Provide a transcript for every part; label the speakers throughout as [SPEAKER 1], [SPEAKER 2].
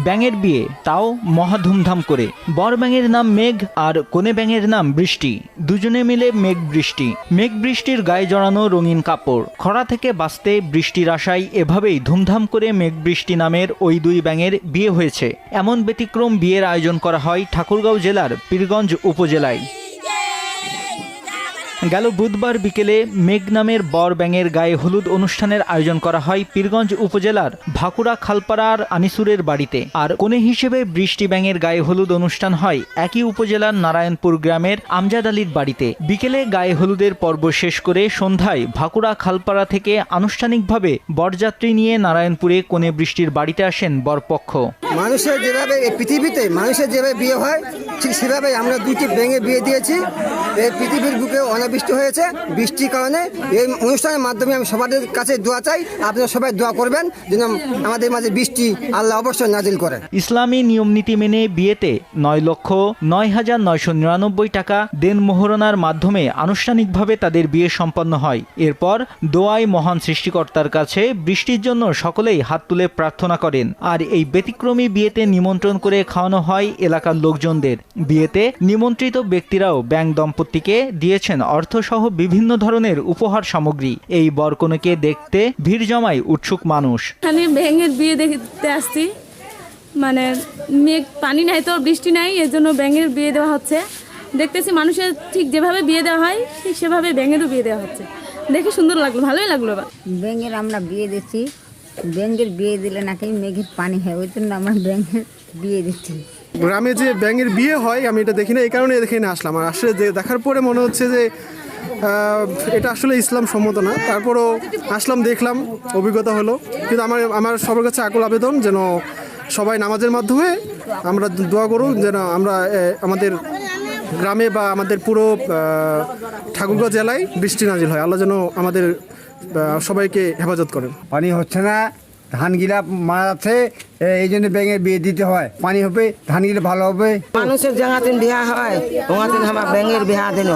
[SPEAKER 1] ব্যাঙের বিয়ে, তাও মহা ধুমধাম করে। বর ব্যাঙের নাম মেঘ আর কনে ব্যাঙের নাম বৃষ্টি। দুজনে মিলে মেঘ বৃষ্টি। মেঘ বৃষ্টির গায়ে জড়ানো রঙিন কাপড়। খরা থেকে বাঁচতে বৃষ্টির আশায় এভাবেই ধুমধাম করে মেঘ বৃষ্টি নামের ওই দুই ব্যাঙের বিয়ে হয়েছে। এমন ব্যতিক্রম বিয়ের আয়োজন করা হয় ঠাকুরগাঁও জেলার পীরগঞ্জ উপজেলায়। গেল বুধবার বিকেলে মেঘ নামের বর ব্যাঙের গায়ে হলুদ অনুষ্ঠানের আয়োজন করা হয় পীরগঞ্জ উপজেলার ভাকুড়া খালপাড়ার আনিসুরের বাড়িতে। আর কনে হিসেবে বৃষ্টি ব্যাঙের গায়ে হলুদ অনুষ্ঠান হয় একই উপজেলার নারায়ণপুর গ্রামের আমজাদ আলীর বাড়িতে। বিকেলে গায়ে হলুদের পর্ব শেষ করে সন্ধ্যায় ভাকুড়া খালপাড়া থেকে আনুষ্ঠানিকভাবে বরযাত্রী নিয়ে নারায়ণপুরে কনে বৃষ্টির বাড়িতে আসেন বরপক্ষ।
[SPEAKER 2] মানুষের যেভাবে এই পৃথিবীতে মানুষের যেভাবে বিয়ে হয় ঠিক সেভাবে আমরা দুটি ব্যাঙে বিয়ে দিয়েছি। এই পৃথিবীর বুকে অনাবৃষ্টি হয়েছে, বৃষ্টির কারণে এই অনুষ্ঠানের মাধ্যমে আমি সবার কাছে দোয়া চাই, আপনারা সবাই দোয়া করবেন যেন আমাদের মাঝে বৃষ্টি আল্লাহ অবশ্যই নাজিল করে।
[SPEAKER 1] ইসলামী নিয়মনীতি মেনে বিয়েতে 9,09,999 টাকা দেন মোহরনার মাধ্যমে আনুষ্ঠানিকভাবে তাদের বিয়ে সম্পন্ন হয়। এরপর দোয়ায় মহান সৃষ্টিকর্তার কাছে বৃষ্টির জন্য সকলেই হাত তুলে প্রার্থনা করেন। আর এই ব্যতিক্রমী বিয়েতে নিমন্ত্রণ করে খাওয়ানো হয় এলাকার লোকজনদের। বিয়েতে নিমন্ত্রিত ব্যক্তিরাও ব্যাঙ দম্পতিকে দিয়েছেন অর্থসহ বিভিন্ন ধরনের উপহার সামগ্রী। এই বরকনেকে দেখতে ভিড় জমায় উৎসুক মানুষ।
[SPEAKER 3] এখানে ব্যাঙের বিয়ে দেখতে আসছি, মানে মেঘ পানি নাই তো বৃষ্টি নাই, এর জন্য ব্যাঙের বিয়ে দেওয়া হচ্ছে। দেখতেছি মানুষের ঠিক যেভাবে বিয়ে দেওয়া হয় ঠিক সেভাবে ব্যাঙেরও বিয়ে দেওয়া হচ্ছে। দেখে সুন্দর লাগলো, ভালোই লাগলো।
[SPEAKER 4] ব্যাঙের আমরা বিয়ে দিচ্ছি, ব্যাঙের বিয়ে দিলে নাকি মেঘের পানি হয়, ওই জন্য আমরা ব্যাঙের বিয়ে দিচ্ছি।
[SPEAKER 5] গ্রামে যে ব্যাঙের বিয়ে হয় আমি এটা দেখি না, এই কারণে এখানে আসলাম। আর আসলে যে দেখার পরে মনে হচ্ছে যে এটা আসলে ইসলাম সম্মত না, তারপরও আসলাম, দেখলাম, অভিজ্ঞতা হলো। কিন্তু আমার সবার কাছে আকুল আবেদন যেন সবাই নামাজের মাধ্যমে আমরা দোয়া করুন যেন আমরা আমাদের গ্রামে বা আমাদের পুরো ঠাকুরগাঁও জেলায় বৃষ্টি নাজিল হয়। আল্লাহ যেন আমাদের সবাইকে হেফাজত করেন।
[SPEAKER 6] পানি হচ্ছে না, ধানগিলা মারা যাচ্ছে, এই জন্য ব্যাঙের বিয়ে দিতে হয়। পানি হবে, ধানগিলা ভালো হবে।
[SPEAKER 2] মানুষের জায়গাতেন বিয়া হয়, ওখানে আমার ব্যাঙের বিয়া দেন।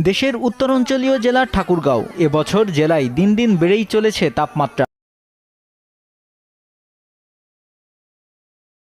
[SPEAKER 1] দেশের উত্তরাঞ্চলীয় জেলা ঠাকুরগাঁও এবছর জেলায় দিন দিন বেড়েই চলেছে তাপমাত্রা।